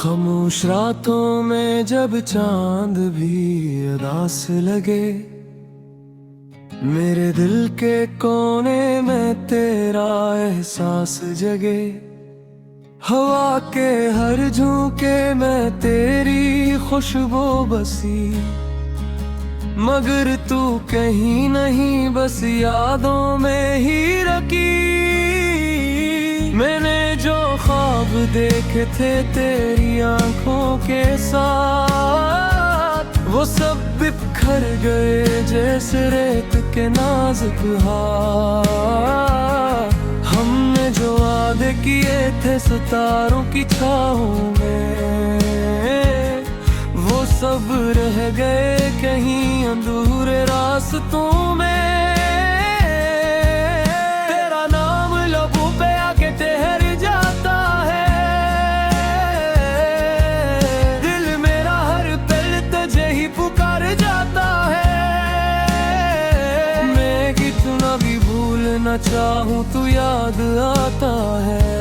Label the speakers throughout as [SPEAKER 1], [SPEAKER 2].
[SPEAKER 1] खामोश रातों में जब चांद भी उदास लगे, मेरे दिल के कोने में तेरा एहसास जगे। हवा के हर झोंके में तेरी खुशबू बसी, मगर तू कहीं नहीं बस यादों में ही रखी। मैंने जो ख्वाब देखे थे तेरी आंखों के साथ, वो सब बिखर गए जैसे रेत के नाजुक हाथ। हमने जो वादे किए थे सितारों की छाहों में, वो सब रह गए कहीं अधूरे रास्तों में। तेरा नाम लबों पे आके ठहर जाता है, दिल मेरा हर पल तुझे ही पुकार जाता है। मैं कितना भी भूलना चाहूँ तू याद आता है।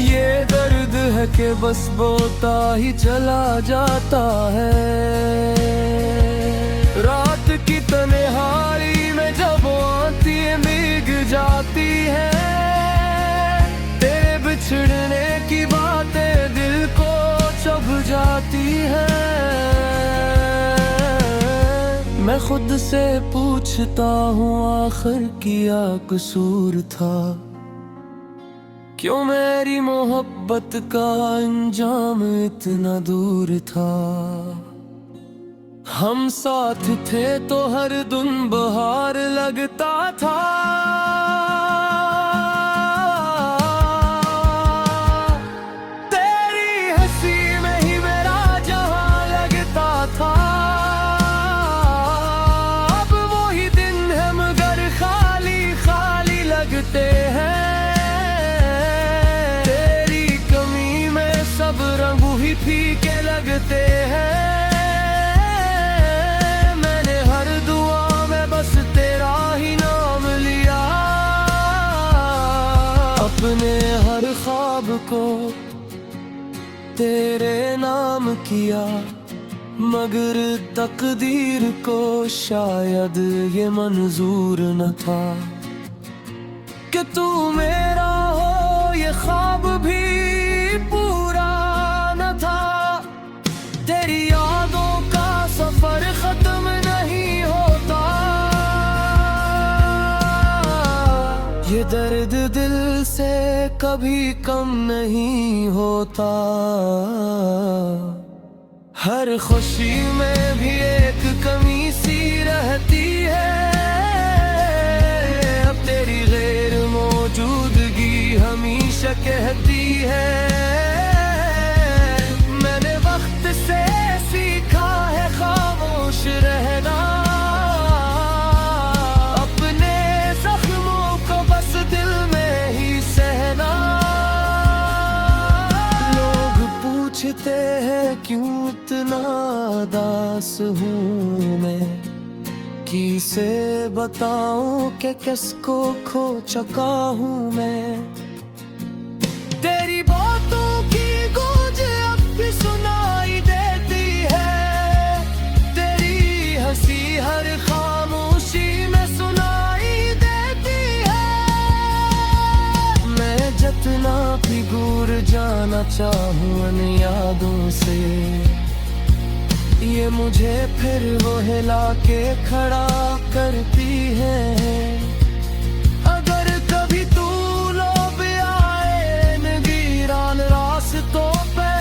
[SPEAKER 1] ये दर्द है कि बस बोलता ही चला जाता है। रात की तन्हाई में जब आती है भीग जाती है, तेरे बिछड़ने की बातें दिल को चुभ जाती है। मैं खुद से पूछता हूँ आखिर क्या कसूर था, क्यों मेरी मोहब्बत का अंजाम इतना दूर था। हम साथ थे तो हर दिन बहार लगता था, तेरी हंसी में ही मेरा जहां लगता था। अब वही दिन है मगर खाली खाली लगते हैं, सब रंग ही फीके लगते हैं। मैंने हर दुआ में बस तेरा ही नाम लिया, अपने हर ख्वाब को तेरे नाम किया। मगर तकदीर को शायद ये मंजूर न था कि तू मेरा हो, ये ख्वाब भी पूरा न था। तेरी यादों का सफर खत्म नहीं होता, ये दर्द दिल से कभी कम नहीं होता। हर खुशी में भी एक कमी सी रहती है, अब तेरी गैर मौजूदगी हमेशा कहती है। मैंने वक्त से सीखा है खामोश रहना, अपने जख्मों को बस दिल में ही सहना। लोग पूछते हैं क्यों इतना उदास हूँ मैं, किसे बताऊं कि किसको खो चुका हूँ मैं। तेरी बातों की गूंज अब भी सुनाई देती है, तेरी हंसी हर खामोशी में सुनाई देती है। मैं जितना भी दूर जाना चाहूं उन यादों से, ये मुझे फिर वो हिला के खड़ा करती है। अगर कभी तू लोग आए इन वीरान रास्तों पे,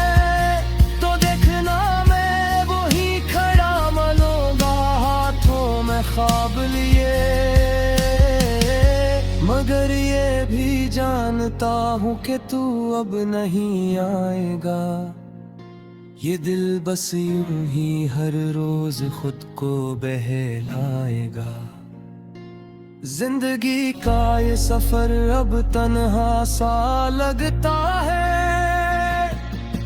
[SPEAKER 1] तो देखना मैं वही खड़ा मलूंगा हाथों में ख्वाब लिए। मगर ये भी जानता हूँ कि तू अब नहीं आएगा, ये दिल बस यूं ही हर रोज खुद को बहलाएगा। जिंदगी का ये सफर अब तन्हा सा लगता है,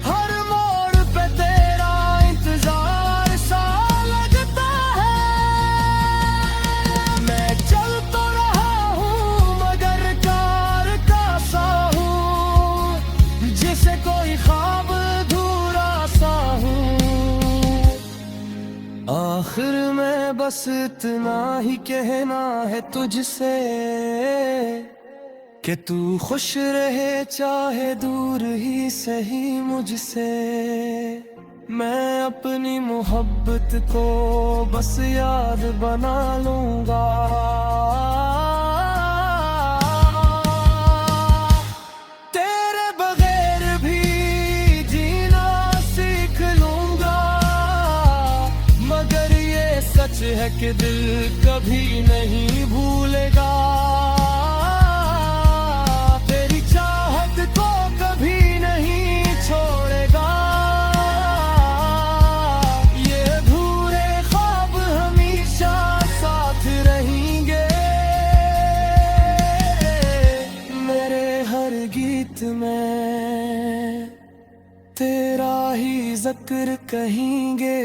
[SPEAKER 1] हर मोड़ पे तेरा इंतजार सा लगता है। मैं चल तो रहा हूँ मगर कार का सा हूँ, जिसे कोई बस इतना ही कहना है तुझसे कि तू खुश रहे चाहे दूर ही सही मुझसे। मैं अपनी मोहब्बत को बस याद बना लूंगा। तेरे बगैर भी जीना सीख लूंगा, मगर ये सच है कि दिल कभी नहीं भूलेगा। तेरी चाहत को कभी नहीं छोड़ेगा। ये अधूरे ख्वाब हमेशा साथ रहेंगे। मेरे हर गीत में तेरा ही जिक्र कहेंगे।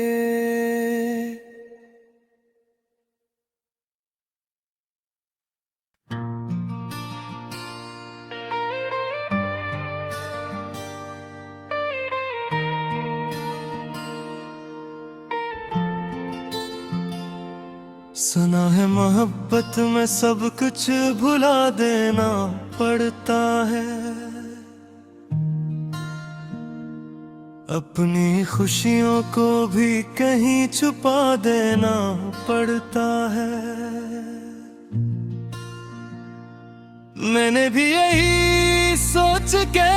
[SPEAKER 1] सुना है मोहब्बत में सब कुछ भुला देना पड़ता है, अपनी खुशियों को भी कहीं छुपा देना पड़ता है। मैंने भी यही सोच के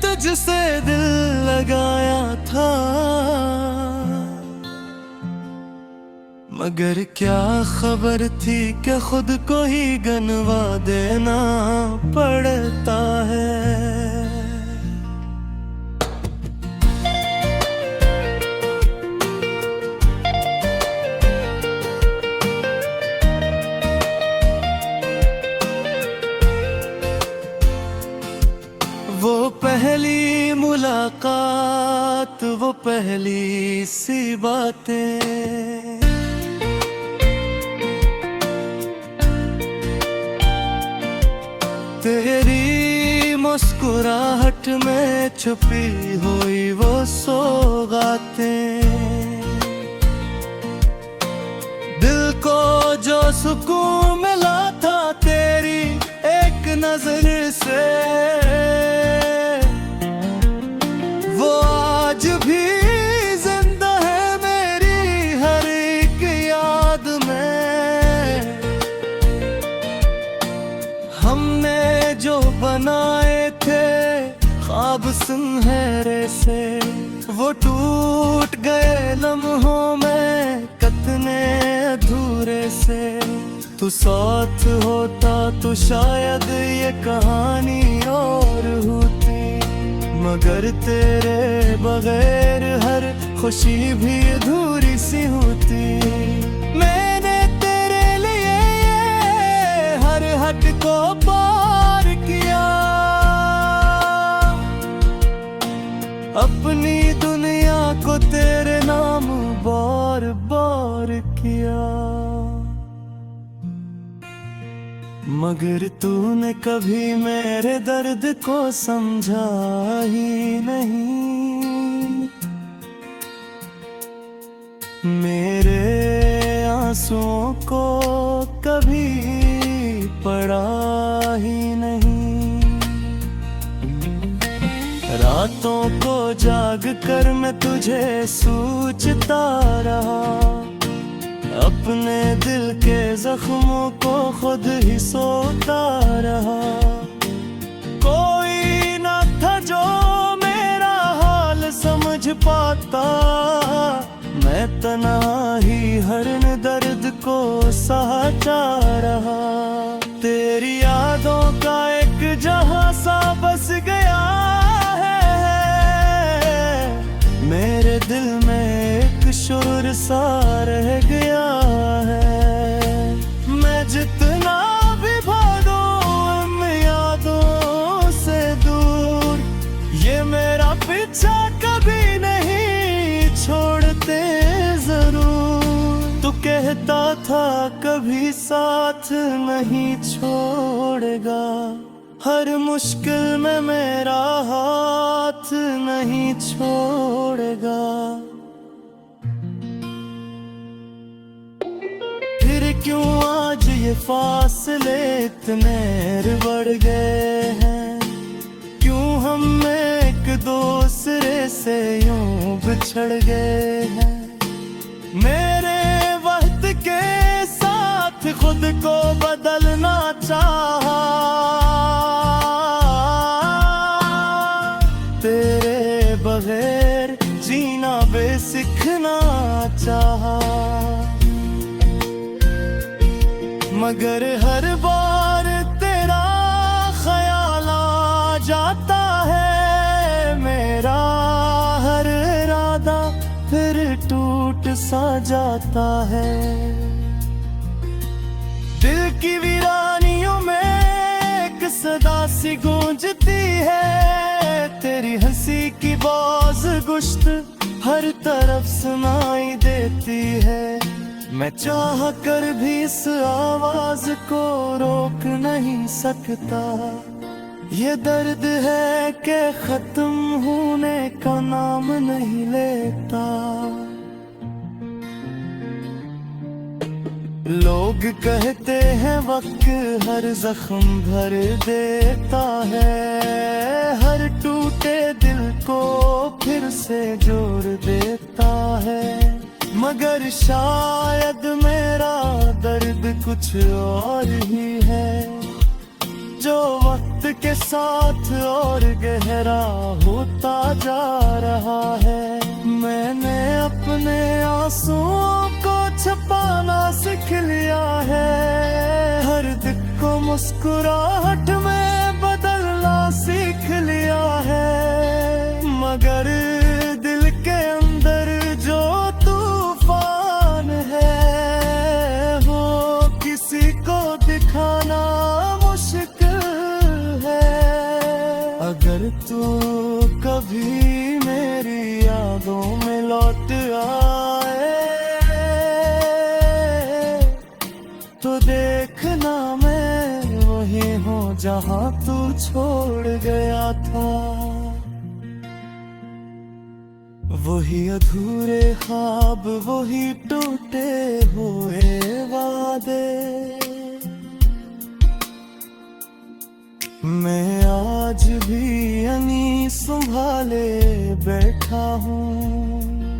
[SPEAKER 1] तुझसे दिल लगाया था, मगर क्या खबर थी कि खुद को ही गनवा देना पड़ता है। वो पहली मुलाकात, वो पहली सी बातें, तेरी मुस्कुराहट में छुपी हुई वो सौगातें, दिल को जो सुकून मिला था तेरी एक नजर से, वो आज भी जिंदा है मेरी हर एक याद में। हमने जो बनाए थे ख्वाब सुनहरे से, वो टूट गए लम्हों में कितने अधूरे से। तू साथ होता तो शायद ये कहानी और होती, मगर तेरे बगैर हर खुशी भी अधूरी सी होती। मैंने तेरे लिए हर हद को पार किया, अपनी दुनिया को तेरे नाम बार बार किया, मगर तूने कभी मेरे दर्द को समझा ही नहीं। मेरे आंसुओं को कभी पड़ा ही नहीं। रातों को जाग कर मैं तुझे सोचता रहा, अपने दिल के जख्मों को खुद ही सोता रहा। कोई ना था जो मेरा हाल समझ पाता, मैं तन्हा ही हर दर्द को सहता रहा। तेरी यादों का एक जहां सा बस गया है, मेरे दिल में एक शोर सा रह गया है। मैं जितना भी भागूं इन यादों से दूर, ये मेरा पीछा कभी नहीं छोड़ते जरूर। तू कहता था कभी साथ नहीं छोड़ेगा, हर मुश्किल में मेरा हाथ नहीं छोड़ेगा।
[SPEAKER 2] क्यों आज ये फासले इतने बढ़ गए हैं, क्यों हम एक दूसरे से यूं बिछड़ गए हैं। मेरे वक्त के साथ खुद को बदलना चाहा, तेरे बगैर जीना बेसिखना चाहा, मगर हर बार तेरा ख्याल आ जाता है। मेरा हर इरादा फिर टूट सा जाता है। दिल की वीरानियों में एक सदा सी गूंजती है, तेरी हंसी की बाज गुश्त हर तरफ सुनाई देती है। मैं चाह कर भी इस आवाज को रोक नहीं सकता, ये दर्द है कि खत्म होने का नाम नहीं लेता। लोग कहते हैं वक्त हर जख्म भर देता है, हर टूटे दिल को फिर से जोड़ देता है। मगर शायद मेरा दर्द कुछ और ही है, जो वक्त के साथ और गहरा होता जा रहा है। मैंने अपने आंसुओं को छुपाना सीख लिया है, हर दिल को मुस्कुराहट में बदलना सीख लिया है। मगर दिल के अंदर जो तूफान है, वो किसी को दिखाना मुश्किल है। अगर तू कभी मेरी यादों में लौट आए, तो देखना मैं वही हूँ जहाँ तू छोड़ गया था। वही अधूरे ख्वाब, वही टूटे हुए वादे, मैं आज भी यानी संभाले बैठा हूँ।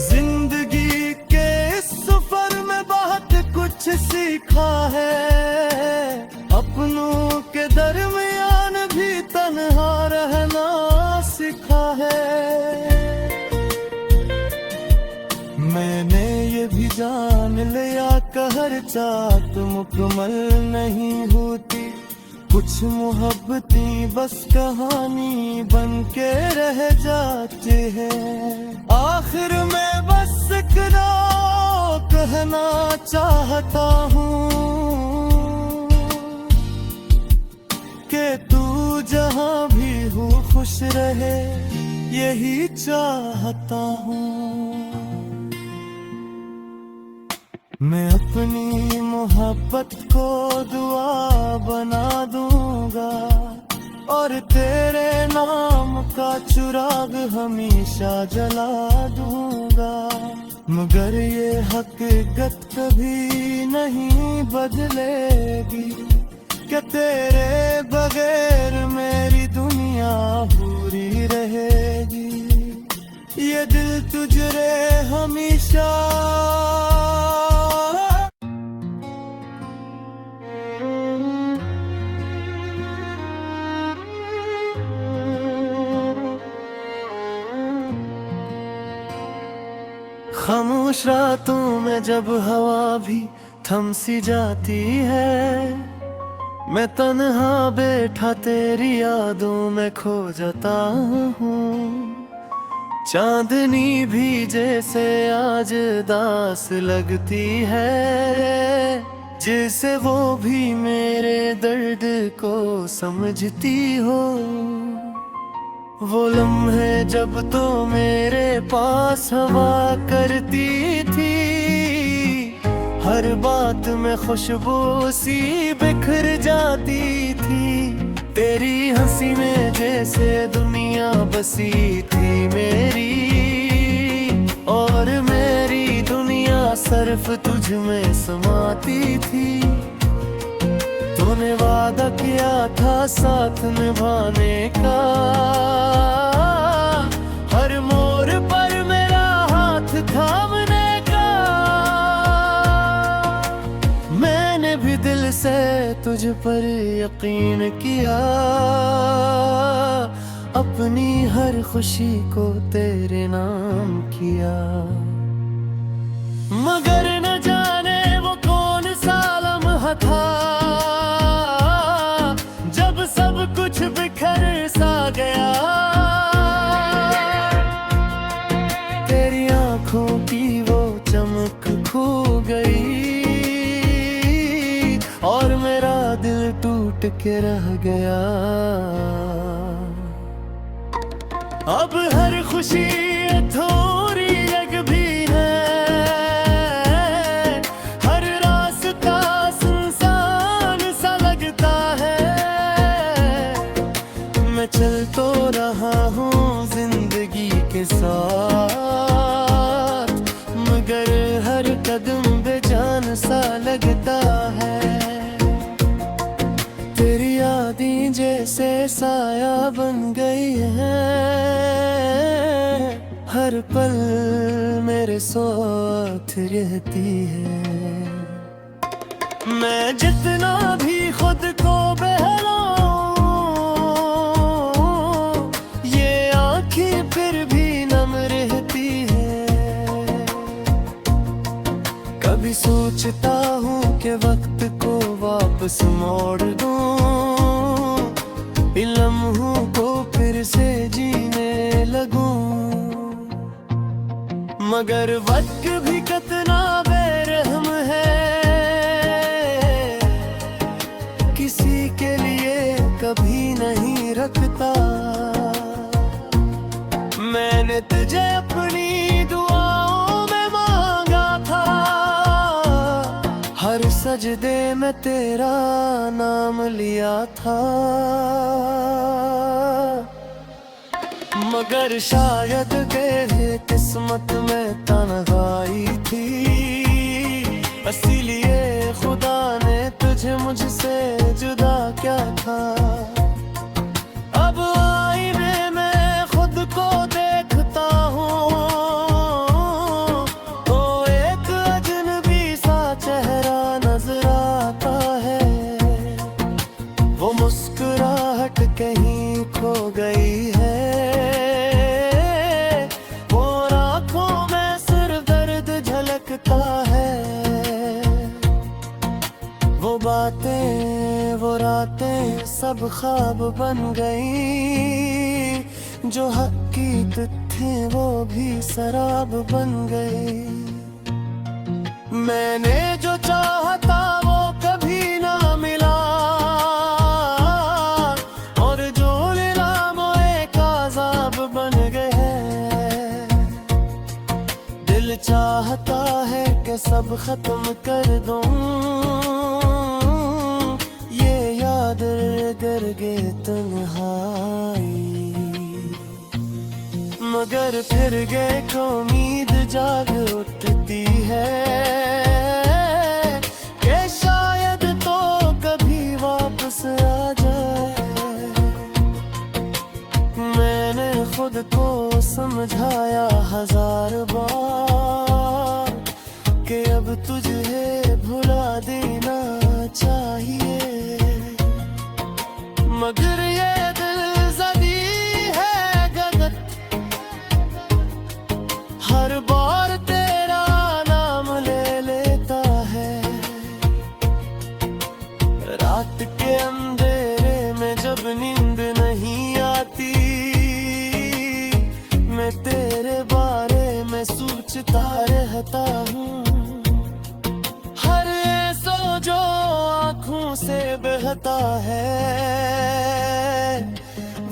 [SPEAKER 2] जिंदगी के इस सफर में बहुत कुछ सीखा है, अपनों के दरमियान भी तन्हा रहना सीखा है। मैंने ये भी जान लिया कि हर चाहत मुकम्मल नहीं होती, कुछ मोहब्बतें बस कहानी बन के रह जाती है। आखिर में बस इतना कहना चाहता हूँ कि तू जहाँ भी हो खुश रहे, यही चाहता हूँ। मैं अपनी मोहब्बत को दुआ बना दूंगा, और तेरे नाम का चिराग हमेशा जला दूंगा। मगर ये हकीकत कभी नहीं बदलेगी कि तेरे बगैर मेरी दुनिया पूरी रहेगी। ये दिल तुझे हमेशा खामोश रातों में जब हवा भी थम सी जाती है, मैं तन्हा बैठा तेरी यादों में खो जाता हूँ। चांदनी भी जैसे आज दास लगती है, जैसे वो भी मेरे दर्द को समझती हो। वो लम्हे जब तो मेरे पास हवा करती थी, हर बात में खुशबू सी बिखर जाती थी। तेरी हंसी में जैसे दुनिया बसी थी मेरी, और मेरी तरफ तुझ में समाती थी। तूने वादा किया था साथ निभाने का, हर मोड़ पर मेरा हाथ थामने का। मैंने भी दिल से तुझ पर यकीन किया, अपनी हर खुशी को तेरे नाम किया। मगर न जाने वो कौन सा लम्हा था, जब सब कुछ बिखर सा गया। तेरी आंखों की वो चमक खो गई, और मेरा दिल टूट के रह गया। अब हर खुशी थोड़ी जग भी है, हर रास्ता सुनसान सा लगता है। मैं चल तो रहा हूँ जिंदगी के साथ, मगर हर कदम बेजान सा लगता है। तेरी यादें जैसे साया बन गई है, हर पल मेरे साथ रहती है। मैं जितना भी खुद को बहलाऊं, ये आँखें फिर भी नम रहती है। कभी सोचता हूँ कि वक्त को वापस मोड़ दूं, इन लम्हों को फिर से जीने लगूं। मगर वक्त भी कितना बेरहम है, किसी के लिए कभी नहीं रखता। मैंने तुझे अपनी दुआओं में मांगा था, हर सजदे में तेरा नाम लिया था। मगर शायद तेरे किस्मत में तन्हाई थी, इसीलिए खुदा ने तुझे मुझसे जुदा क्या था। अब आईने में खुद को देखता हूँ, तो एक अजनबी सा चेहरा नजर आता है। वो मुस्कुराहट कहीं खो गई है, वो आँखों में सिर्फ दर्द झलकता है। वो बातें वो रातें सब ख्वाब बन गई, जो हकीकत थे वो भी शराब बन गई। मैंने जो चाहता वो कभी ना मिला, और जो नीलाम एक अज़ाब बन गए। दिल चाहता है कि सब खत्म कर दूं, ये याद करके तन्हाई। मगर फिर गए को उम्मीद जाग उठती है, कि शायद तो कभी वापस आ जाए। मैंने खुद को समझाया 1000 बार, कि अब तुझे भुला देना चाहिए। मगर ये दिल ज़दी है गलत, हर बार तेरा नाम ले लेता है। रात के अंधेरे में जब नींद नहीं आती, मैं तेरे बारे में सोचता रहता हूँ। हर ऐसा जो आँखों से बहता है,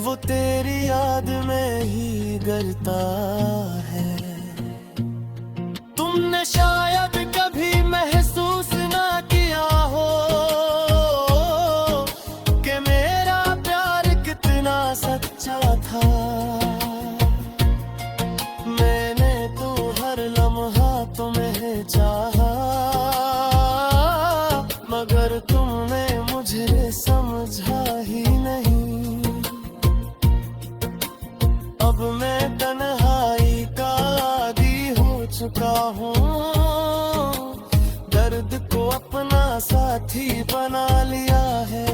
[SPEAKER 2] वो तेरी याद में ही गलता है। तुमने शायद कभी महसूस ना किया हो, कि मेरा प्यार कितना सच्चा था। मैंने तो हर लम्हा तुम्हें चाहा, अब मैं तन्हाई का आदी हो चुका हूँ, दर्द को अपना साथी बना लिया है।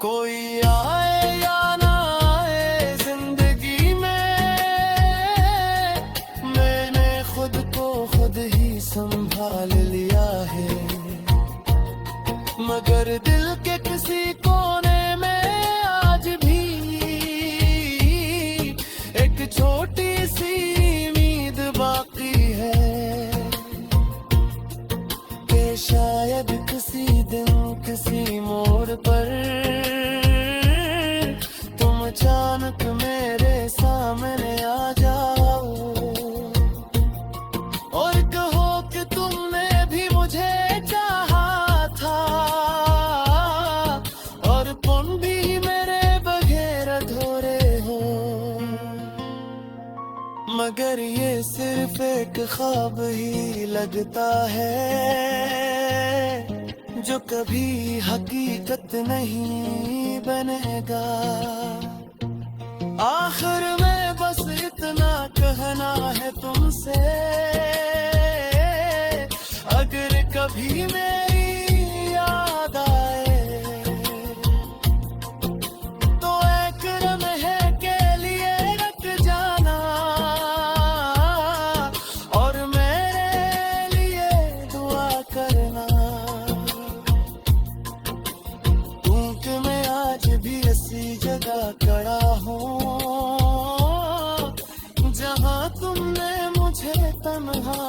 [SPEAKER 2] कोई आए या ना आए जिंदगी में, मैंने खुद को खुद ही संभाल लिया है। मगर दिल के किसी कोने में आज भी एक छोटी सी उम्मीद बाकी है कि शायद किसी दिन किसी मोड़ पर तुम अचानक मेरे सामने आ जाओ और कहो कि तुमने भी मुझे चाहा था और तुम भी मेरे बगैर अधूरे हो। मगर ये सिर्फ एक ख्वाब ही लगता है जो कभी हकीकत नहीं बनेगा। आखिर में बस इतना कहना है तुमसे, अगर कभी मेरी याद आए तो एक लम्हे के लिए रख जाना और मेरे लिए दुआ करना, क्योंकि मैं आज भी ऐसी जगह खड़ा हूँ जहाँ तुमने मुझे तन्हा